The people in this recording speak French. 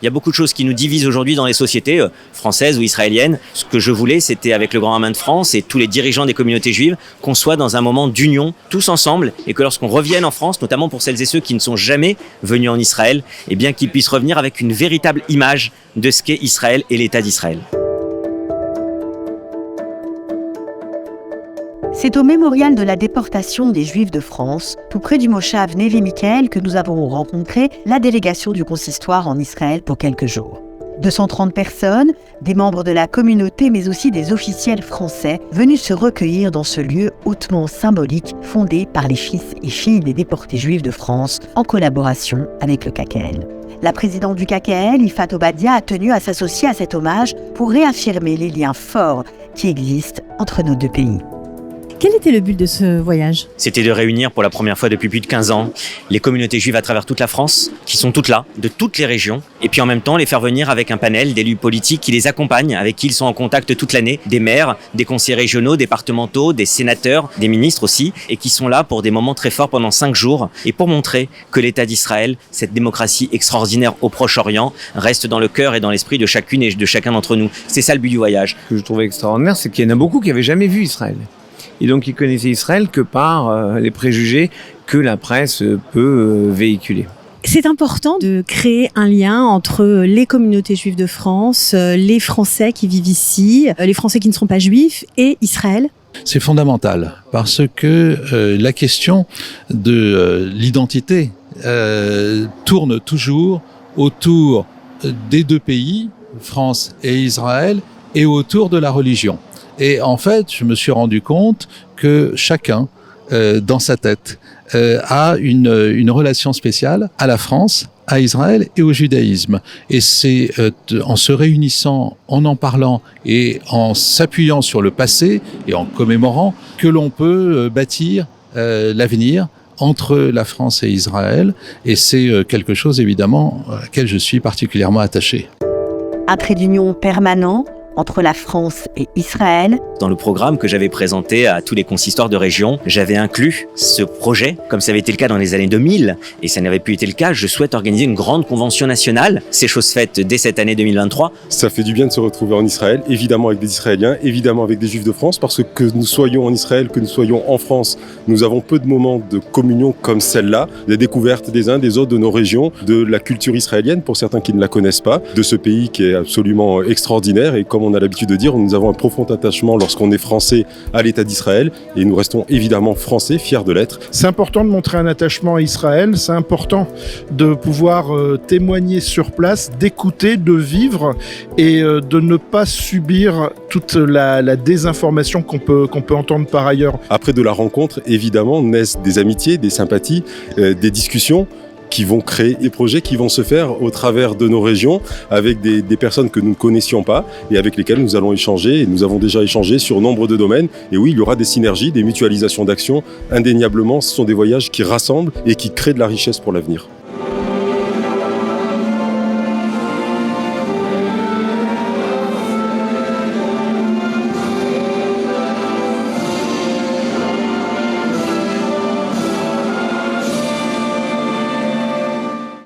Il y a beaucoup de choses qui nous divisent aujourd'hui dans les sociétés françaises ou israéliennes. Ce que je voulais, c'était avec le Grand Rabbin de France et tous les dirigeants des communautés juives, qu'on soit dans un moment d'union, tous ensemble, et que lorsqu'on revienne en France, notamment pour celles et ceux qui ne sont jamais venus en Israël, eh bien qu'ils puissent revenir avec une véritable image de ce qu'est Israël et l'État d'Israël. C'est au mémorial de la déportation des Juifs de France, tout près du Moshav Nevi Mikhaël, que nous avons rencontré la délégation du consistoire en Israël pour quelques jours. 230 personnes, des membres de la communauté, mais aussi des officiels français, venus se recueillir dans ce lieu hautement symbolique fondé par les fils et filles des déportés juifs de France en collaboration avec le KKL. La présidente du KKL, Ifat Obadia, a tenu à s'associer à cet hommage pour réaffirmer les liens forts qui existent entre nos deux pays. Quel était le but de ce voyage ? C'était de réunir pour la première fois depuis plus de 15 ans les communautés juives à travers toute la France, qui sont toutes là, de toutes les régions, et puis en même temps les faire venir avec un panel d'élus politiques qui les accompagnent, avec qui ils sont en contact toute l'année, des maires, des conseillers régionaux, départementaux, des sénateurs, des ministres aussi, et qui sont là pour des moments très forts pendant 5 jours, et pour montrer que l'État d'Israël, cette démocratie extraordinaire au Proche-Orient, reste dans le cœur et dans l'esprit de chacune et de chacun d'entre nous. C'est ça le but du voyage. Ce que je trouvais extraordinaire, c'est qu'il y en a beaucoup qui n'avaient jamais vu Israël. Et donc, ils connaissaient Israël que par les préjugés que la presse peut véhiculer. C'est important de créer un lien entre les communautés juives de France, les Français qui vivent ici, les Français qui ne sont pas juifs et Israël. C'est fondamental parce que la question de l'identité tourne toujours autour des deux pays, France et Israël, et autour de la religion. Et en fait, je me suis rendu compte que chacun, dans sa tête, a une relation spéciale à la France, à Israël et au judaïsme. Et c'est en se réunissant, en parlant et en s'appuyant sur le passé et en commémorant que l'on peut bâtir l'avenir entre la France et Israël. Et c'est quelque chose, évidemment, à laquelle je suis particulièrement attaché. Un trait d'union permanent entre la France et Israël. Dans le programme que j'avais présenté à tous les consistoires de région, j'avais inclus ce projet, comme ça avait été le cas dans les années 2000, et ça n'avait plus été le cas. Je souhaite organiser une grande convention nationale. C'est chose faite dès cette année 2023. Ça fait du bien de se retrouver en Israël, évidemment avec des Israéliens, évidemment avec des Juifs de France, parce que nous soyons en Israël, que nous soyons en France, nous avons peu de moments de communion comme celle-là, des découvertes des uns des autres de nos régions, de la culture israélienne, pour certains qui ne la connaissent pas, de ce pays qui est absolument extraordinaire, et comme on a l'habitude de dire, nous avons un profond attachement lorsqu'on est français à l'État d'Israël et nous restons évidemment français, fiers de l'être. C'est important de montrer un attachement à Israël, c'est important de pouvoir témoigner sur place, d'écouter, de vivre et de ne pas subir toute la désinformation qu'on peut entendre par ailleurs. Après de la rencontre, évidemment, naissent des amitiés, des sympathies, des discussions qui vont créer des projets qui vont se faire au travers de nos régions avec des personnes que nous ne connaissions pas et avec lesquelles nous allons échanger et nous avons déjà échangé sur nombre de domaines. Et oui, il y aura des synergies, des mutualisations d'actions. Indéniablement, ce sont des voyages qui rassemblent et qui créent de la richesse pour l'avenir.